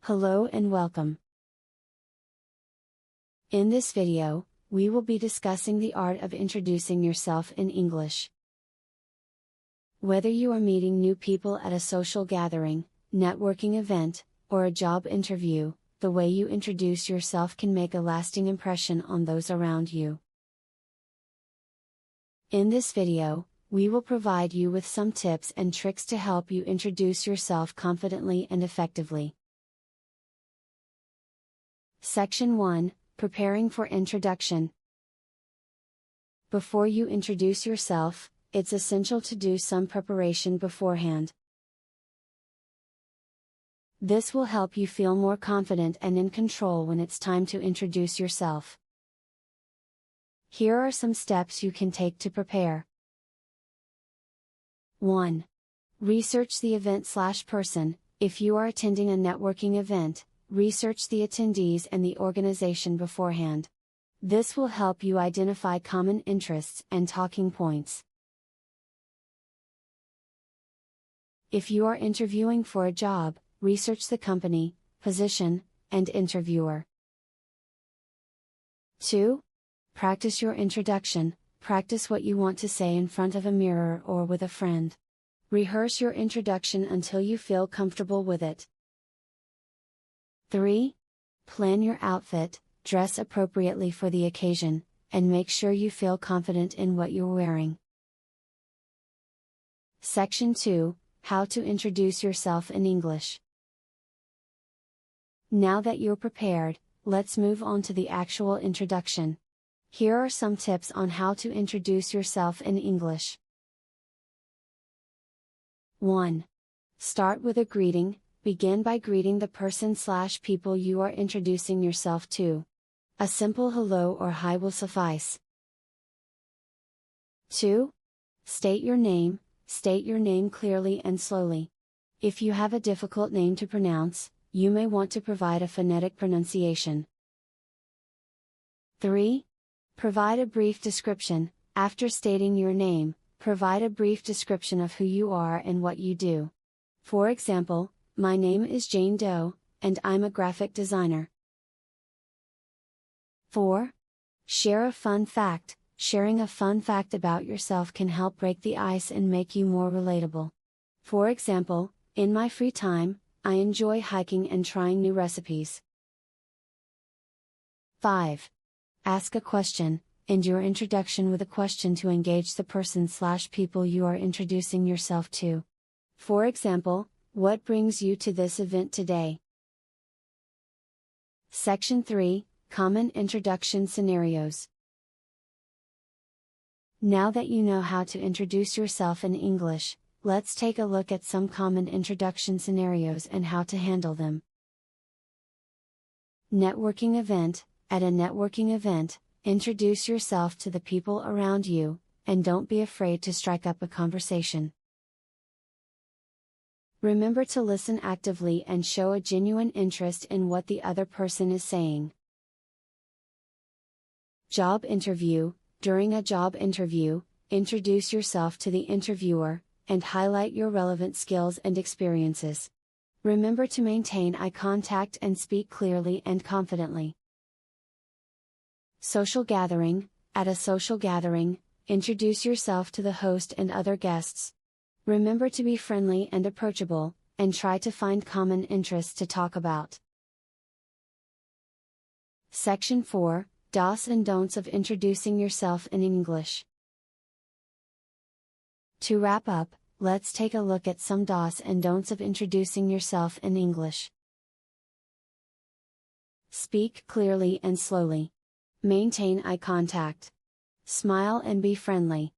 Hello and welcome. In this video, we will be discussing the art of introducing yourself in English. Whether you are meeting new people at a social gathering, networking event, or a job interview, the way you introduce yourself can make a lasting impression on those around you. In this video, we will provide you with some tips and tricks to help you introduce yourself confidently and effectively. Section 1, Preparing for Introduction. Before you introduce yourself, it's essential to do some preparation beforehand. This will help you feel more confident and in control when it's time to introduce yourself. Here are some steps you can take to prepare. 1. Research the event/person. If you are attending a networking event, research the attendees and the organization beforehand. This will help you identify common interests and talking points. If you are interviewing for a job, research the company, position, and interviewer. 2. Practice your introduction. Practice what you want to say in front of a mirror or with a friend. Rehearse your introduction until you feel comfortable with it. 3. Plan your outfit, dress appropriately for the occasion, and make sure you feel confident in what you're wearing. Section 2, How to introduce yourself in English. Now that you're prepared, let's move on to the actual introduction. Here are some tips on how to introduce yourself in English. 1. Start with a greeting. Begin by greeting the person/people you are introducing yourself to. A simple hello or hi will suffice. 2. State your name. State your name clearly and slowly. If you have a difficult name to pronounce, you may want to provide a phonetic pronunciation. 3. Provide a brief description. After stating your name, provide a brief description of who you are and what you do. For example, my name is Jane Doe, and I'm a graphic designer. 4. Share a fun fact. Sharing a fun fact about yourself can help break the ice and make you more relatable. For example, in my free time, I enjoy hiking and trying new recipes. 5. Ask a question. End your introduction with a question to engage the person/people you are introducing yourself to. For example, what brings you to this event today? Section 3, Common Introduction Scenarios. Now that you know how to introduce yourself in English, let's take a look at some common introduction scenarios and how to handle them. Networking event. At a networking event, introduce yourself to the people around you, and don't be afraid to strike up a conversation. Remember to listen actively and show a genuine interest in what the other person is saying. Job interview. During a job interview, introduce yourself to the interviewer, and highlight your relevant skills and experiences. Remember to maintain eye contact and speak clearly and confidently. Social gathering. At a social gathering, introduce yourself to the host and other guests. Remember to be friendly and approachable, and try to find common interests to talk about. Section 4, Do's and Don'ts of Introducing Yourself in English. To wrap up, let's take a look at some Do's and Don'ts of introducing yourself in English. Speak clearly and slowly. Maintain eye contact. Smile and be friendly.